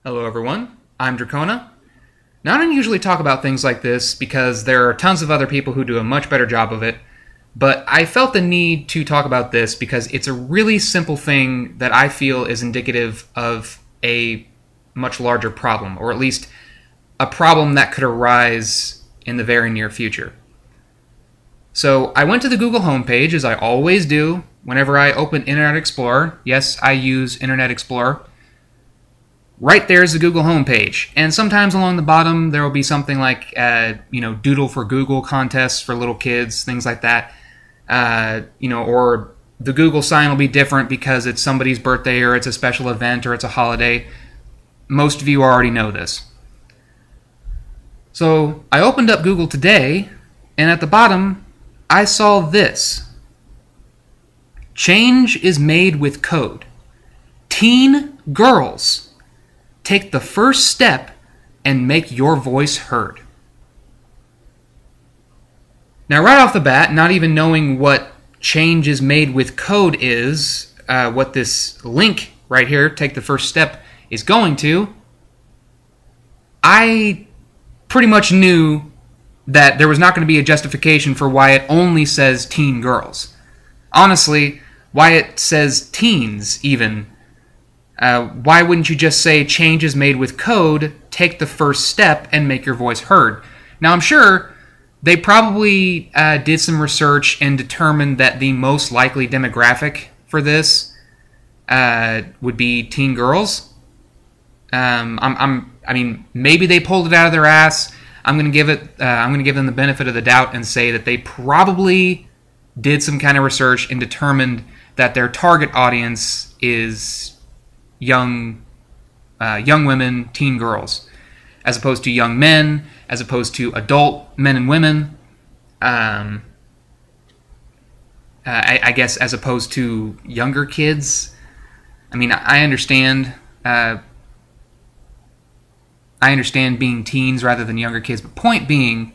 Hello everyone, I'm Drachona. Now I don't usually talk about things like this because there are tons of other people who do a much better job of it, but I felt the need to talk about this because it's a really simple thing that I feel is indicative of a much larger problem, or at least a problem that could arise in the very near future. So I went to the Google homepage, as I always do whenever I open Internet Explorer. Yes, I use Internet Explorer. Right there is the Google homepage, and sometimes along the bottom there will be something like, Doodle for Google contests for little kids, things like that. Or the Google sign will be different because it's somebody's birthday or it's a special event or it's a holiday. Most of you already know this. So I opened up Google today, and at the bottom I saw this. Change is made with code. Teen girls. Take the first step and make your voice heard. Now, right off the bat, not even knowing what change is made with code is, what this link right here, take the first step, is going to, I pretty much knew that there was not going to be a justification for why it only says teen girls. Honestly, why it says teens even. Why wouldn't you just say change is made with code, take the first step, and make your voice heard? Now, I'm sure they probably did some research and determined that the most likely demographic for this would be teen girls. Maybe they pulled it out of their ass. I'm gonna give them the benefit of the doubt and say that they probably did some kind of research and determined that their target audience is young women, teen girls, as opposed to young men, as opposed to adult men and women. I guess as opposed to younger kids. I mean, I understand. I understand being teens rather than younger kids, but point being,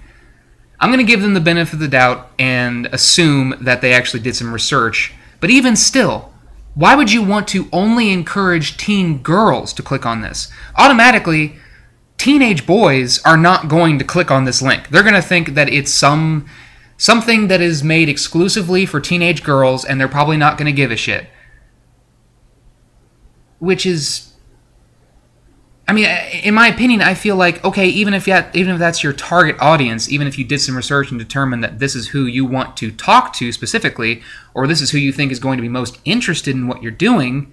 I'm going to give them the benefit of the doubt and assume that they actually did some research. But even still, why would you want to only encourage teen girls to click on this? Automatically, teenage boys are not going to click on this link. They're going to think that it's something that is made exclusively for teenage girls, and they're probably not going to give a shit. Which is, in my opinion, I feel like, okay, even if that's your target audience, even if you did some research and determined that this is who you want to talk to specifically, or this is who you think is going to be most interested in what you're doing,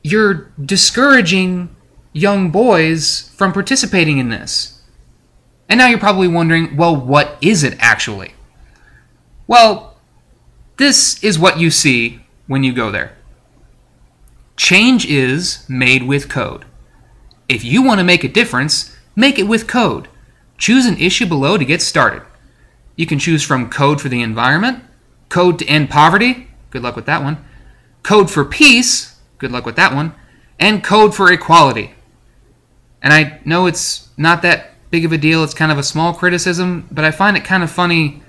you're discouraging young boys from participating in this. And now you're probably wondering, well, what is it actually? Well, this is what you see when you go there. Change is made with code. If you want to make a difference, make it with code. Choose an issue below to get started. You can choose from code for the environment, code to end poverty, good luck with that one, code for peace, good luck with that one, and code for equality. And I know it's not that big of a deal, it's kind of a small criticism, but I find it kind of funny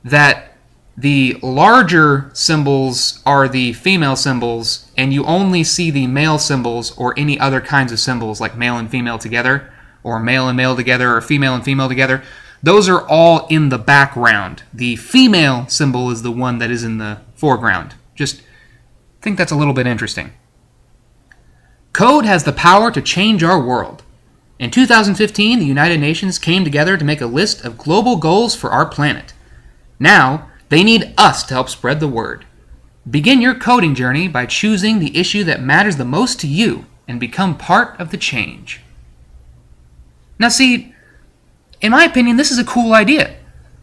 that the larger symbols are the female symbols, and you only see the male symbols or any other kinds of symbols like male and female together, or male and male together, or female and female together. Those are all in the background. The female symbol is the one that is in the foreground. Just think that's a little bit interesting. Code has the power to change our world. In 2015, the United Nations came together to make a list of global goals for our planet. Now, they need us to help spread the word. Begin your coding journey by choosing the issue that matters the most to you and become part of the change. Now see, in my opinion, this is a cool idea.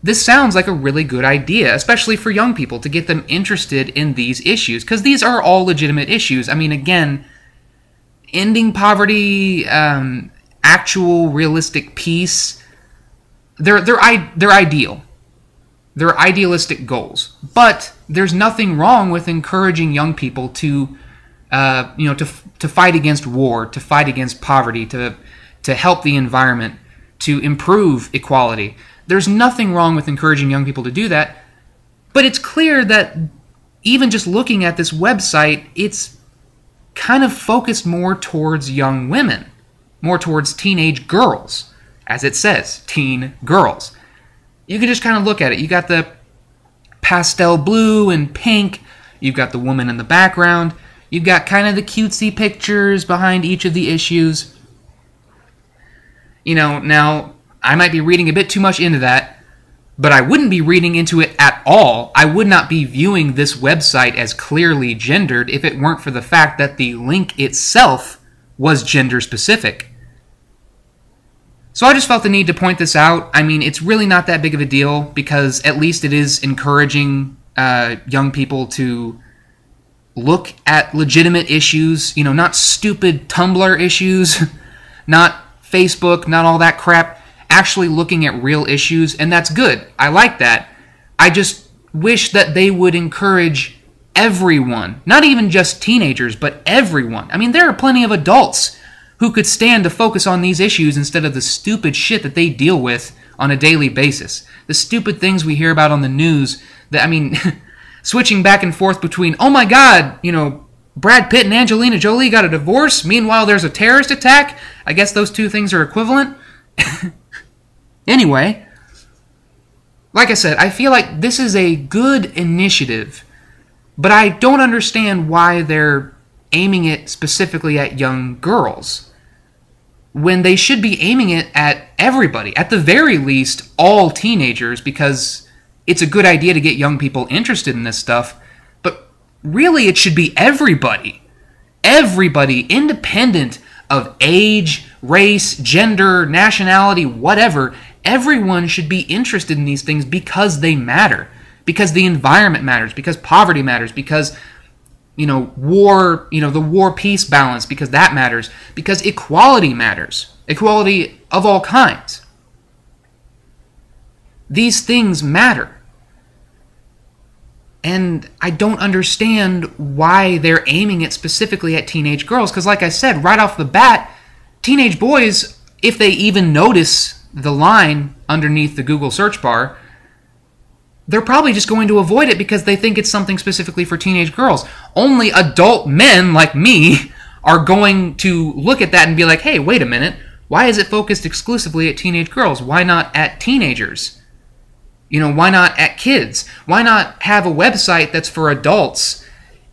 This sounds like a really good idea, especially for young people, to get them interested in these issues, because these are all legitimate issues. I mean, again, ending poverty, actual realistic peace, they're ideal. They're idealistic goals, but there's nothing wrong with encouraging young people to fight against war, to fight against poverty, to help the environment, to improve equality. There's nothing wrong with encouraging young people to do that, but it's clear that even just looking at this website, it's kind of focused more towards young women, more towards teenage girls, as it says, teen girls. You can just kind of look at it. You got the pastel blue and pink. You've got the woman in the background. You've got kind of the cutesy pictures behind each of the issues. You know, now, I might be reading a bit too much into that, but I wouldn't be reading into it at all. I would not be viewing this website as clearly gendered if it weren't for the fact that the link itself was gender specific. So I just felt the need to point this out. I mean, it's really not that big of a deal because at least it is encouraging young people to look at legitimate issues, you know, not stupid Tumblr issues, not Facebook, not all that crap, actually looking at real issues, and that's good. I like that. I just wish that they would encourage everyone, not even just teenagers, but everyone. I mean, there are plenty of adults who could stand to focus on these issues instead of the stupid shit that they deal with on a daily basis. The stupid things we hear about on the news that, I mean, switching back and forth between, oh my god, you know, Brad Pitt and Angelina Jolie got a divorce, meanwhile there's a terrorist attack. I guess those two things are equivalent. Anyway, like I said, I feel like this is a good initiative, but I don't understand why they're aiming it specifically at young girls when they should be aiming it at everybody, at the very least all teenagers, because it's a good idea to get young people interested in this stuff, but really it should be everybody. Everybody, independent of age, race, gender, nationality, whatever, everyone should be interested in these things because they matter, because the environment matters, because poverty matters, because, you know, war, you know, the war-peace balance, because that matters, because equality matters, equality of all kinds. These things matter. And I don't understand why they're aiming it specifically at teenage girls, because like I said, right off the bat, teenage boys, if they even notice the line underneath the Google search bar, they're probably just going to avoid it because they think it's something specifically for teenage girls. Only adult men like me are going to look at that and be like, hey, wait a minute, why is it focused exclusively at teenage girls? Why not at teenagers? You know, why not at kids? Why not have a website that's for adults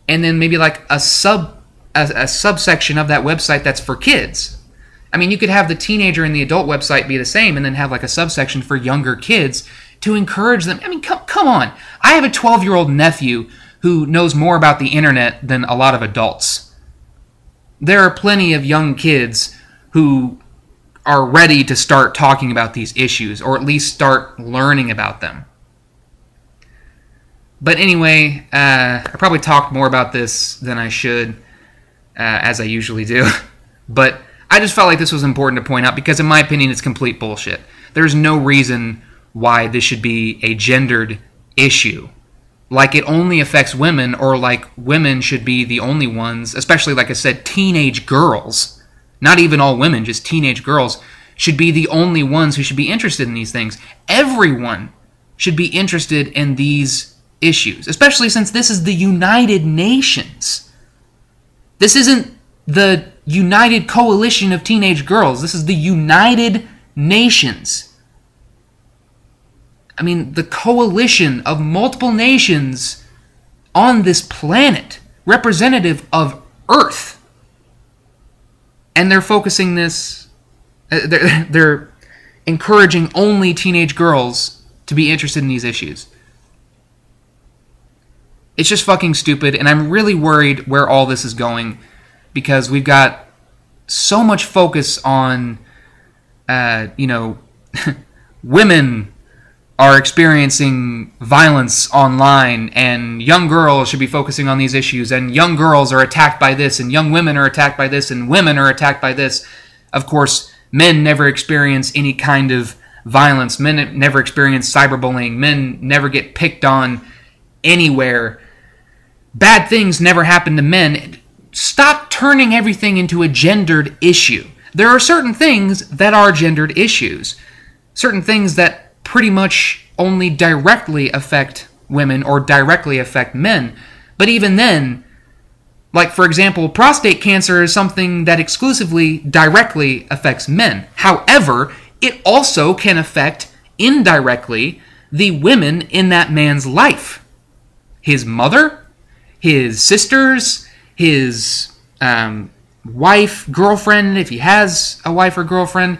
and then maybe like a subsection of that website that's for kids? I mean, you could have the teenager and the adult website be the same and then have like a subsection for younger kids to encourage them. I mean, come on. I have a 12-year-old nephew who knows more about the internet than a lot of adults. There are plenty of young kids who are ready to start talking about these issues, or at least start learning about them. But anyway, I probably talked more about this than I should, as I usually do. But I just felt like this was important to point out because, in my opinion, it's complete bullshit. There's no reason why this should be a gendered issue. Like it only affects women, or like women should be the only ones, especially, like I said, teenage girls. Not even all women, just teenage girls, should be the only ones who should be interested in these things. Everyone should be interested in these issues, especially since this is the United Nations. This isn't the United Coalition of Teenage Girls. This is the United Nations. I mean, the coalition of multiple nations on this planet, representative of Earth. And they're focusing this, they're encouraging only teenage girls to be interested in these issues. It's just fucking stupid, and I'm really worried where all this is going, because we've got so much focus on, you know, women are experiencing violence online, and young girls should be focusing on these issues, and young girls are attacked by this, and young women are attacked by this, and women are attacked by this. Of course, men never experience any kind of violence. Men never experience cyberbullying. Men never get picked on anywhere. Bad things never happen to men. Stop turning everything into a gendered issue. There are certain things that are gendered issues. Certain things that pretty much only directly affect women or directly affect men. But even then, Like, for example, prostate cancer is something that exclusively, directly affects men. However, it also can affect, indirectly, the women in that man's life. His mother, his sisters, his wife, girlfriend, if he has a wife or girlfriend.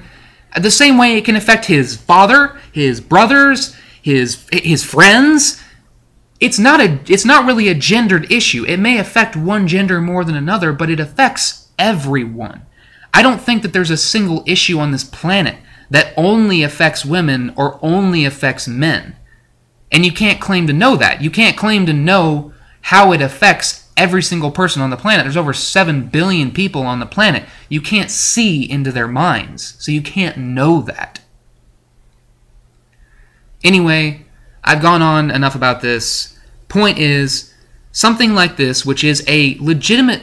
The same way it can affect his father, his brothers, his friends. It's not really a gendered issue. It may affect one gender more than another, but it affects everyone. I don't think that there's a single issue on this planet that only affects women or only affects men. And you can't claim to know that. You can't claim to know how it affects every single person on the planet. There's over 7 billion people on the planet. You can't see into their minds, so you can't know that. Anyway, I've gone on enough about this. Point is, something like this, which is a legitimate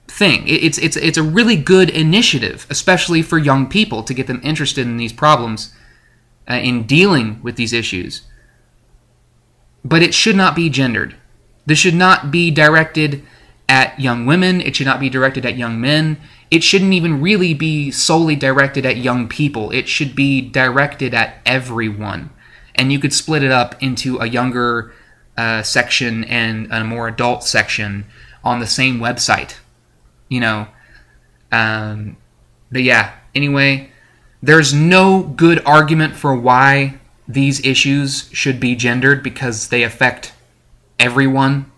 thing, it's a really good initiative, especially for young people, to get them interested in these problems, in dealing with these issues. But it should not be gendered. This should not be directed at young women. It should not be directed at young men. It shouldn't even really be solely directed at young people. It should be directed at everyone. And you could split it up into a younger section and a more adult section on the same website. You know. But yeah, anyway, there's no good argument for why these issues should be gendered, because they affect everyone.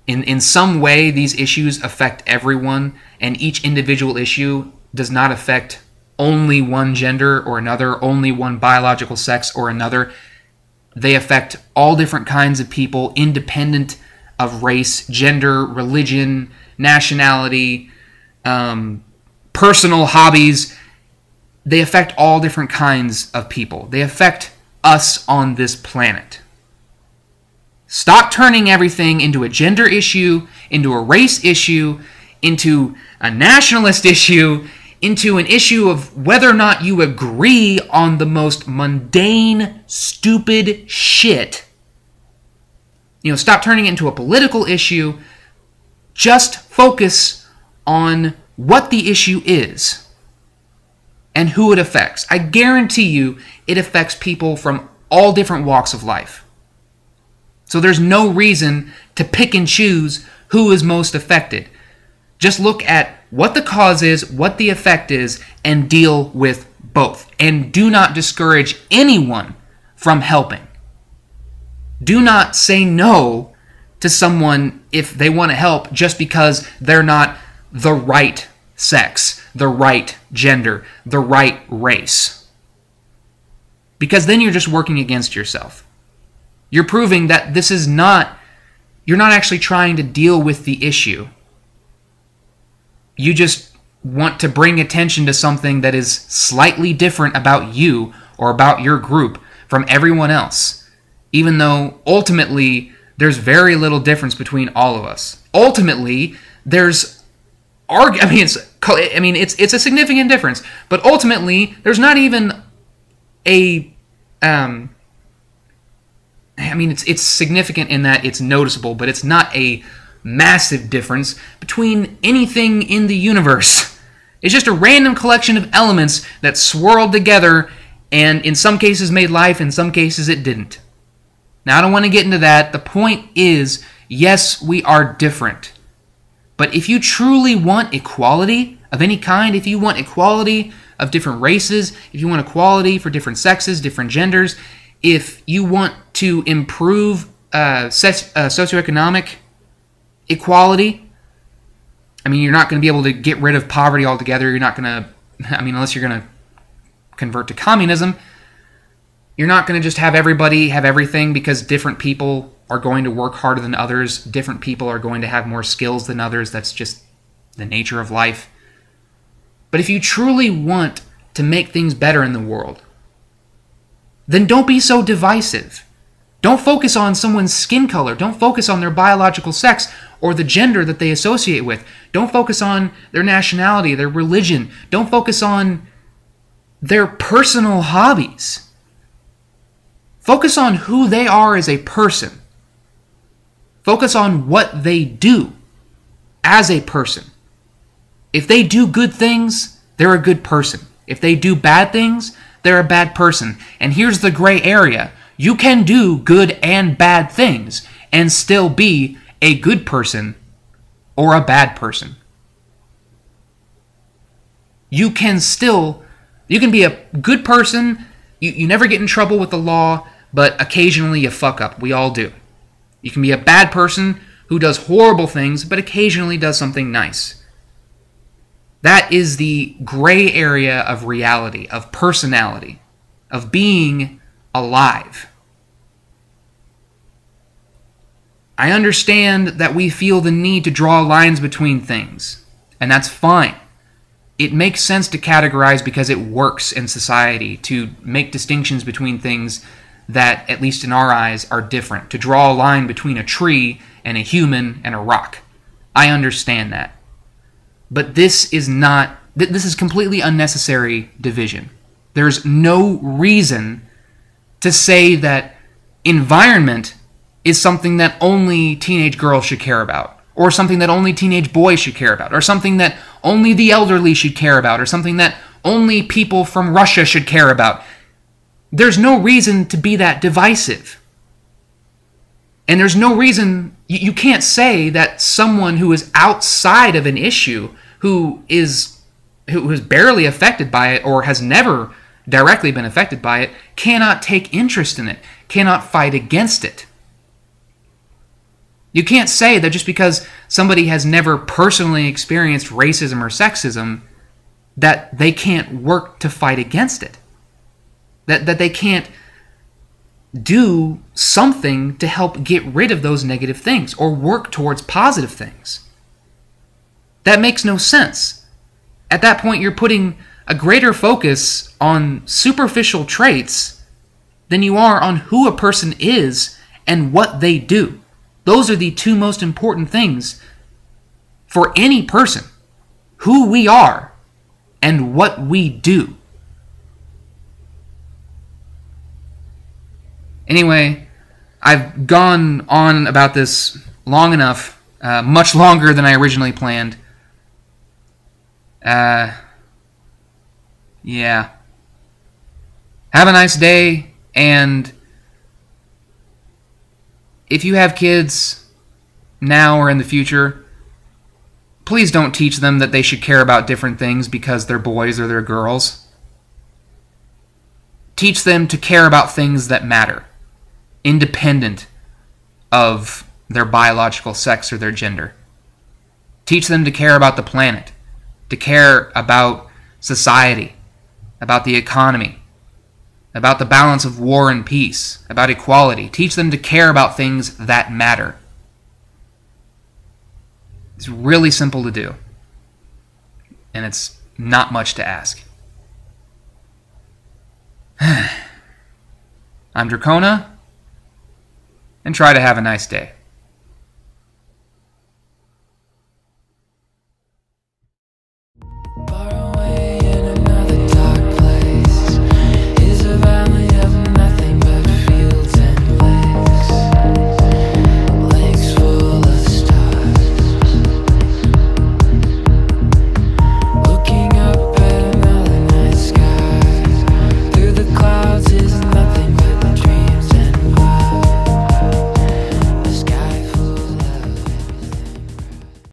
In some way, these issues affect everyone, and each individual issue does not affect only one gender or another, only one biological sex or another. They affect all different kinds of people, independent of race, gender, religion, nationality, personal hobbies. They affect all different kinds of people. They affect us on this planet. Stop turning everything into a gender issue, into a race issue, into a nationalist issue, into an issue of whether or not you agree on the most mundane, stupid shit. You know, stop turning it into a political issue. Just focus on what the issue is and who it affects. I guarantee you it affects people from all different walks of life. So there's no reason to pick and choose who is most affected. Just look at what the cause is, what the effect is, and deal with both. And do not discourage anyone from helping. Do not say no to someone if they want to help just because they're not the right sex, the right gender, the right race. Because then you're just working against yourself. You're proving that you're not actually trying to deal with the issue. You just want to bring attention to something that is slightly different about you or about your group from everyone else, even though ultimately there's very little difference between all of us. Ultimately, it's a significant difference, but ultimately there's not even a it's significant in that it's noticeable, but it's not a massive difference between anything in the universe. It's just a random collection of elements that swirled together and in some cases made life, in some cases it didn't. Now, I don't want to get into that. The point is, yes, we are different. But if you truly want equality of any kind, if you want equality of different races, if you want equality for different sexes, different genders, if you want to improve socioeconomic equality, you're not going to be able to get rid of poverty altogether. You're not going to, unless you're going to convert to communism, you're not going to just have everybody have everything, because different people are going to work harder than others. Different people are going to have more skills than others. That's just the nature of life. But if you truly want to make things better in the world, then don't be so divisive. Don't focus on someone's skin color. Don't focus on their biological sex or the gender that they associate with. Don't focus on their nationality, their religion. Don't focus on their personal hobbies. Focus on who they are as a person. Focus on what they do as a person. If they do good things, they're a good person. If they do bad things, they're a bad person. And here's the gray area. You can do good and bad things and still be a good person or a bad person. You can be a good person, you never get in trouble with the law, but occasionally you fuck up. We all do. You can be a bad person who does horrible things, but occasionally does something nice. That is the gray area of reality, of personality, of being alive. I understand that we feel the need to draw lines between things, and that's fine. It makes sense to categorize because it works in society, to make distinctions between things that, at least in our eyes, are different, to draw a line between a tree and a human and a rock. I understand that. But this is completely unnecessary division. There's no reason to say that environment is something that only teenage girls should care about, or something that only teenage boys should care about, or something that only the elderly should care about, or something that only people from Russia should care about. There's no reason to be that divisive. And there's no reason, you can't say that someone who is outside of an issue, who is barely affected by it or has never directly been affected by it, cannot take interest in it, cannot fight against it. You can't say that just because somebody has never personally experienced racism or sexism that they can't work to fight against it. That they can't do something to help get rid of those negative things or work towards positive things. That makes no sense. At that point, you're putting a greater focus on superficial traits than you are on who a person is and what they do. Those are the two most important things for any person. Who we are and what we do. Anyway, I've gone on about this long enough, much longer than I originally planned. Yeah. Have a nice day, and if you have kids now or in the future, please don't teach them that they should care about different things because they're boys or they're girls. Teach them to care about things that matter, independent of their biological sex or their gender. Teach them to care about the planet, to care about society, about the economy, about the balance of war and peace, about equality. Teach them to care about things that matter. It's really simple to do, and it's not much to ask. I'm Drachona, and try to have a nice day.